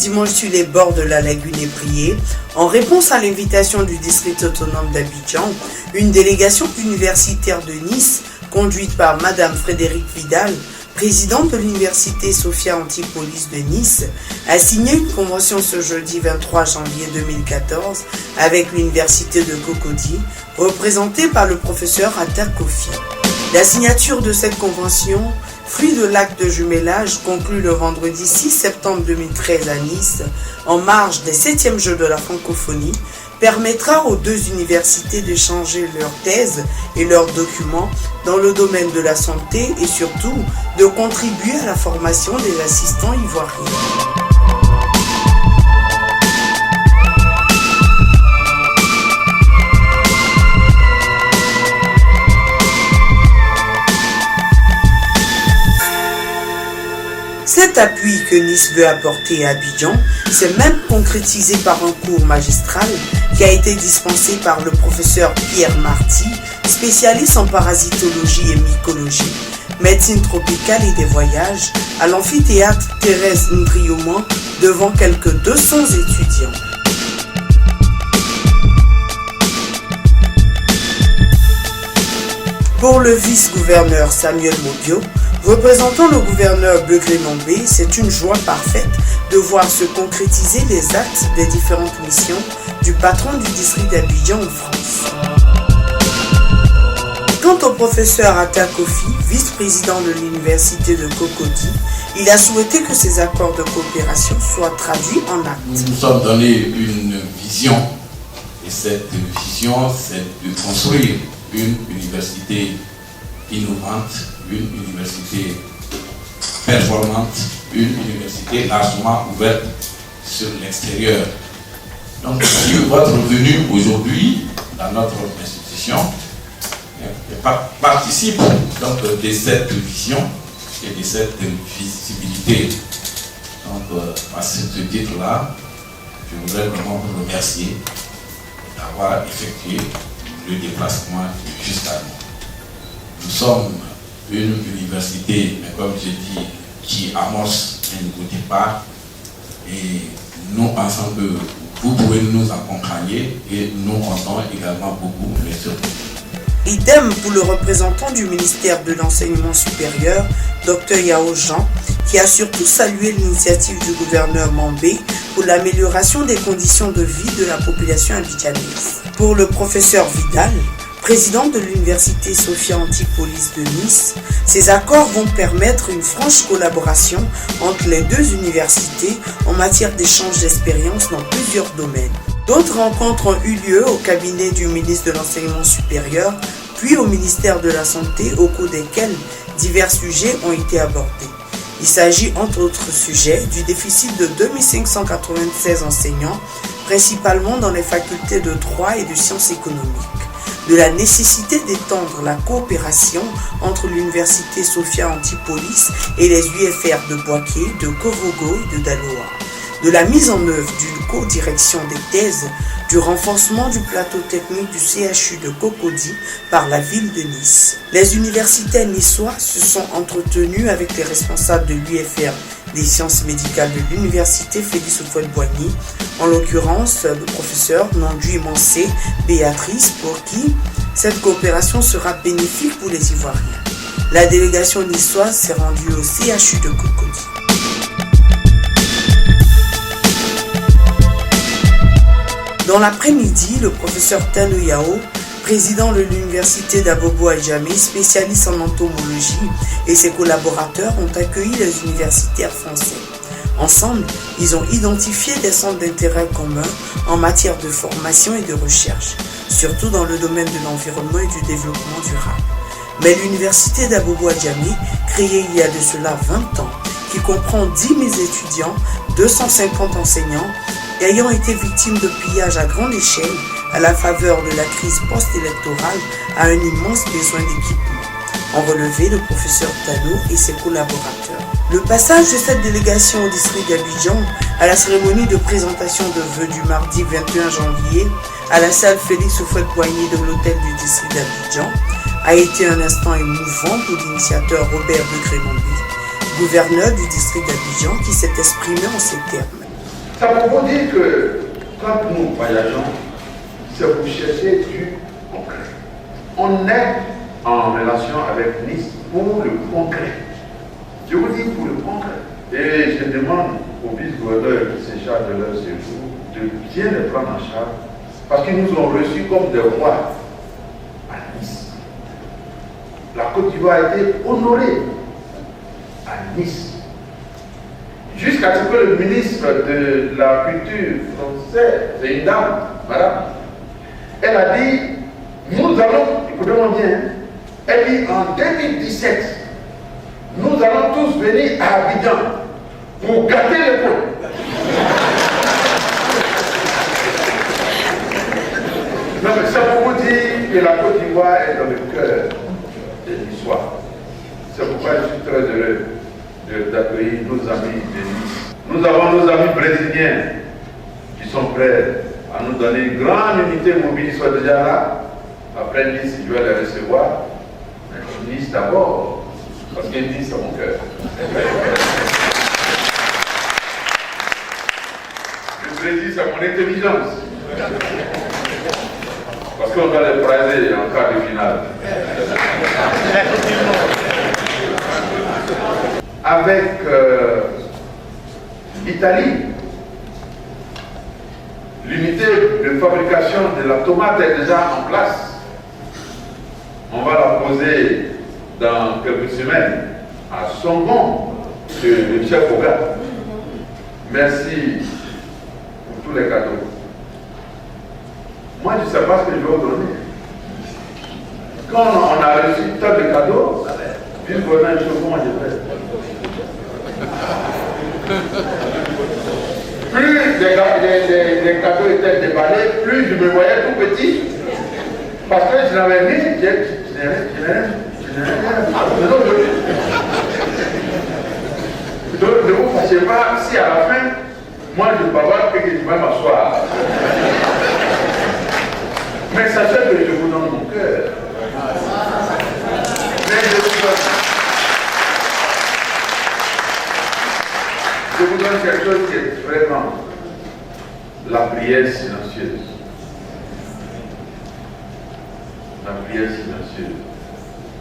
dimanche sur les bords de la lagune Ébrié, en réponse à l'invitation du district autonome d'Abidjan, une délégation universitaire de Nice, conduite par Madame Frédérique Vidal, présidente de l'université Sophia Antipolis de Nice, a signé une convention ce jeudi 23 janvier 2014 avec l'université de Cocody, représentée par le professeur Atta Kofi. La signature de cette convention, fruit de l'acte de jumelage conclu le vendredi 6 septembre 2013 à Nice, en marge des 7e Jeux de la francophonie, permettra aux deux universités d'échanger leurs thèses et leurs documents dans le domaine de la santé et surtout de contribuer à la formation des assistants ivoiriens. Cet appui que Nice veut apporter à Abidjan s'est même concrétisé par un cours magistral qui a été dispensé par le professeur Pierre Marty, spécialiste en parasitologie et mycologie, médecine tropicale et des voyages, à l'amphithéâtre Thérèse Ndrioman devant quelques 200 étudiants. Pour le vice-gouverneur Samuel Mobio, représentant le gouverneur Begré-Nombé, c'est une joie parfaite de voir se concrétiser les actes des différentes missions du patron du district d'Abidjan en France. Quant au professeur Atta Kofi, vice-président de l'université de Cocody, il a souhaité que ces accords de coopération soient traduits en actes. Nous nous sommes donné une vision, et cette vision, c'est de construire une université innovante, une université performante, une université largement ouverte sur l'extérieur. Donc, votre venue aujourd'hui dans notre institution participe donc de cette vision et de cette visibilité. Donc, à ce titre-là, je voudrais vraiment vous remercier d'avoir effectué le déplacement jusqu'à nous. Nous sommes une université, mais comme j'ai dit, qui amorce un nouveau départ et nous pensons que vous pouvez nous accompagner et nous comptons également beaucoup, bien sûr. Idem pour le représentant du ministère de l'Enseignement supérieur, Dr Yao Jean, qui a surtout salué l'initiative du gouverneur Mambé pour l'amélioration des conditions de vie de la population abidjanaise. Pour le professeur Vidal, président de l'université Sophia Antipolis de Nice, ces accords vont permettre une franche collaboration entre les deux universités en matière d'échange d'expériences dans plusieurs domaines. D'autres rencontres ont eu lieu au cabinet du ministre de l'Enseignement supérieur, puis au ministère de la Santé, au cours desquels divers sujets ont été abordés. Il s'agit entre autres sujets du déficit de 2596 enseignants, principalement dans les facultés de droit et de sciences économiques, de la nécessité d'étendre la coopération entre l'université Sophia Antipolis et les UFR de Boaké, de Korogo et de Daloa, de la mise en œuvre d'une co-direction des thèses, du renforcement du plateau technique du CHU de Cocody par la ville de Nice. Les universitaires niçois se sont entretenus avec les responsables de l'UFR des sciences médicales de l'université Félix Houphouët-Boigny, en l'occurrence le professeur Nandui Mansé Béatrice, pour qui cette coopération sera bénéfique pour les Ivoiriens. La délégation niçoise s'est rendue au CHU de Cocody. Dans l'après-midi, le professeur Tano Yao, président de l'université d'Abobo-Adjamé, spécialiste en entomologie, et ses collaborateurs ont accueilli les universitaires français. Ensemble, ils ont identifié des centres d'intérêt communs en matière de formation et de recherche, surtout dans le domaine de l'environnement et du développement durable. Mais l'université d'Abobo-Adjamé, créée il y a de cela 20 ans, qui comprend 10 000 étudiants, 250 enseignants, ayant été victime de pillages à grande échelle à la faveur de la crise post-électorale, a un immense besoin d'équipement, ont relevé le professeur Tano et ses collaborateurs. Le passage de cette délégation au district d'Abidjan à la cérémonie de présentation de vœux du mardi 21 janvier à la salle Félix Houphouët-Boigny de l'hôtel du district d'Abidjan a été un instant émouvant pour l'initiateur Robert Begré-Nombé, gouverneur du district d'Abidjan, qui s'est exprimé en ces termes. Ça pour vous dire que quand nous voyageons, c'est pour chercher du concret. On est en relation avec Nice pour le concret. Je vous dis pour le concret. Et je demande aux vice-gouverneurs qui se chargent de leur séjour de bien les prendre en charge parce qu'ils nous ont reçus comme des rois à Nice. La Côte d'Ivoire a été honorée à Nice. Jusqu'à ce que le ministre de la Culture française, c'est une dame, madame, elle a dit, nous allons, écoutez-moi bien, elle dit en 2017, nous allons tous venir à Abidjan pour gâter les points. Non mais ça pour vous dire que la Côte d'Ivoire est dans le cœur de l'histoire. C'est pourquoi je suis très heureux d'accueillir nos amis de Nice. Nous avons nos amis brésiliens qui sont prêts à nous donner une grande unité mobile, ils sont déjà là. Après Nice, je vais les recevoir. Mais Nice d'abord, parce que Nice c'est mon cœur. Le Brésil c'est mon intelligence. Parce qu'on va les priser en quart de finale. Avec l'Italie, l'unité de fabrication de la tomate est déjà en place. On va la poser dans quelques semaines à Songon, le chef Oga. Merci pour tous les cadeaux. Moi, je ne sais pas ce que je vais vous donner. Quand on a reçu tant de cadeaux, puis voilà un chose, comment je fais. Plus les cadeaux étaient déballés, plus je me voyais tout petit. Parce que je n'avais rien, je n'ai rien. Donc ne vous fâchez pas si à la fin, moi je bavarde et que je vais m'asseoir. Mais sachez que je vous donne mon cœur. Mais je vous donne quelque chose qui est vraiment la prière silencieuse. La prière silencieuse.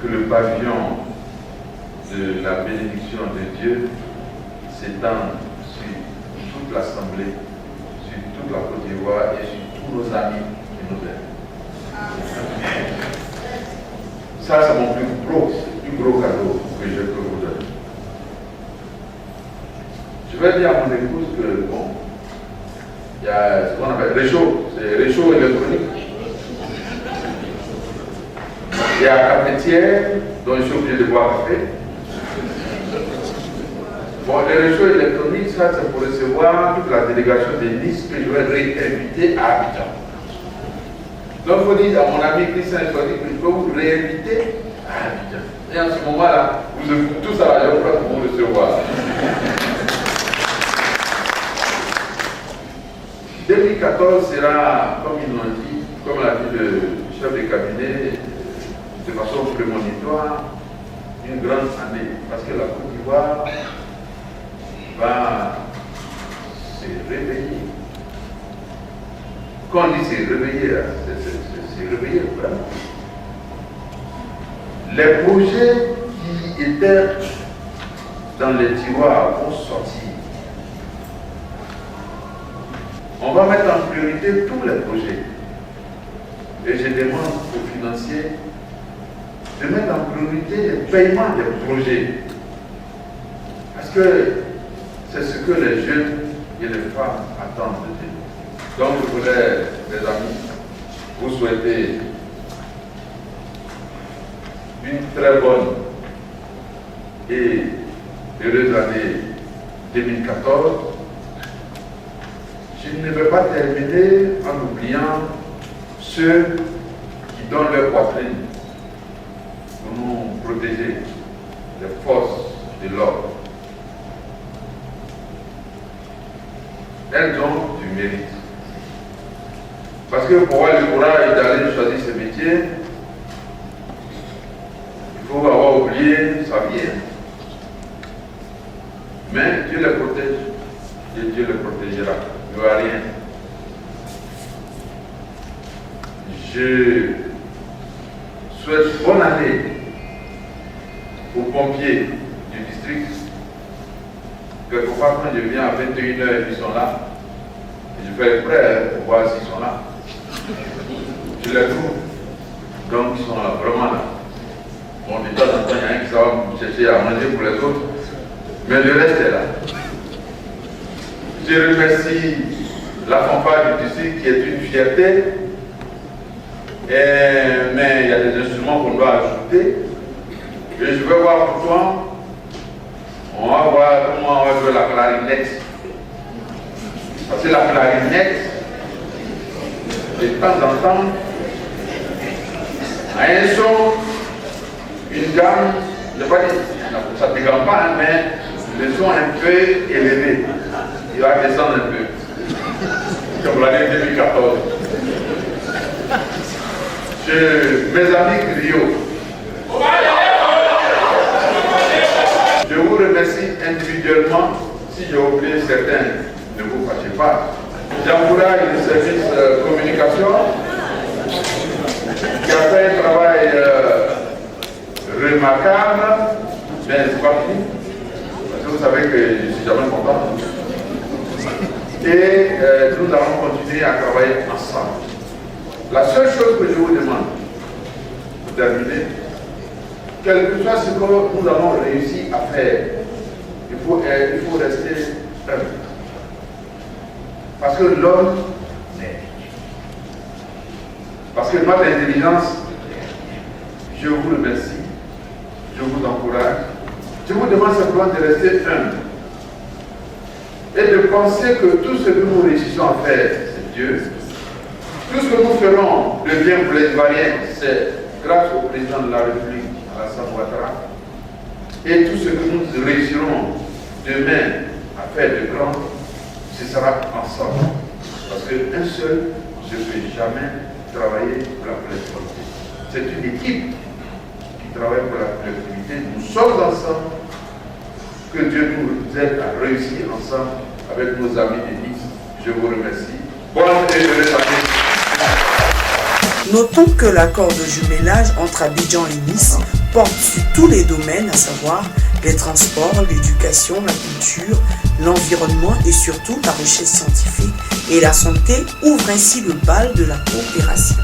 Que le pavillon de la bénédiction de Dieu s'étende sur toute l'Assemblée, sur toute la Côte d'Ivoire et sur tous nos amis qui nous aiment. Ça, c'est mon plus gros cadeau que je peux vous donner. Je vais dire à mon épouse que, bon, il y a ce qu'on appelle réchaud, c'est réchaud électronique. Il y a la cafetière, dont je suis obligé de boire café. Bon, les réchauds électroniques, ça, c'est pour recevoir toute la délégation de Nice que je vais réinviter à Abidjan. Donc, il faut dire à mon ami Christian, je peux vous réinviter à Abidjan. Et en ce moment-là, vous êtes tous à la place pour vous recevoir. 2014 sera, comme ils l'ont dit, comme l'a dit le chef de cabinet, de façon prémonitoire, une grande année. Parce que la Côte d'Ivoire va se réveiller. Quand on dit se réveiller, c'est réveiller vraiment. Les projets qui étaient dans les tiroirs vont sortir. On va mettre en priorité tous les projets. Et je demande aux financiers de mettre en priorité le paiement des projets. Parce que c'est ce que les jeunes et les femmes attendent de nous. Donc je voudrais, mes amis, vous souhaiter une très bonne et heureuse année 2014. Je ne vais pas terminer en oubliant ceux qui donnent leur poitrine pour nous protéger, les forces de l'ordre. Elles ont du mérite. Parce que pour avoir le courage d'aller choisir ce métier, il faut avoir oublié sa vie. Mais Dieu les protège et Dieu les protégera. souhaite bonne année aux pompiers du district. Quelquefois, quand je viens à 21h, ils sont là. Je fais prêt pour voir s'ils sont là. Je les trouve. Donc, ils sont là, vraiment là. Bon, de temps en temps, il y a un qui va chercher à manger pour les autres. Mais le reste est là. Je remercie la fanfare du district qui est une fierté. Mais il y a des instruments qu'on doit ajouter. Et je vais voir pour toi. On va voir comment on va jouer la clarinette. Parce que la clarinette, de temps en temps, a un son, une gamme, je ne vais pas dire, ça ne dégamme pas, hein, mais le son un peu élevé. Il va descendre un peu. Comme l'année 2014. Mes amis griots, je vous remercie individuellement. Si j'ai oublié certains, ne vous fâchez pas. J'encourage le service communication qui a fait un travail remarquable, mais c'est pas fini. Parce que vous savez que je ne suis jamais content. Et nous allons continuer à travailler ensemble. La seule chose que je vous demande, pour terminer, quel que soit ce que nous avons réussi à faire, il faut rester humble. Parce que l'homme naît. Parce que notre intelligence, je vous remercie, je vous encourage, je vous demande simplement de rester humble et de penser que tout ce que nous réussissons à faire, c'est Dieu. Tout ce que nous ferons de bien pour les Ivoiriens, c'est grâce au président de la République, Alassane Ouattara. Et tout ce que nous réussirons demain à faire de grand, ce sera ensemble. Parce qu'un seul ne peut jamais travailler pour la collectivité. C'est une équipe qui travaille pour la collectivité. Nous sommes ensemble. Que Dieu nous aide à réussir ensemble avec nos amis de Nice. Je vous remercie. Bonne et heureuse année. Notons que l'accord de jumelage entre Abidjan et Nice porte sur tous les domaines, à savoir les transports, l'éducation, la culture, l'environnement et surtout la recherche scientifique et la santé, ouvre ainsi le bal de la coopération.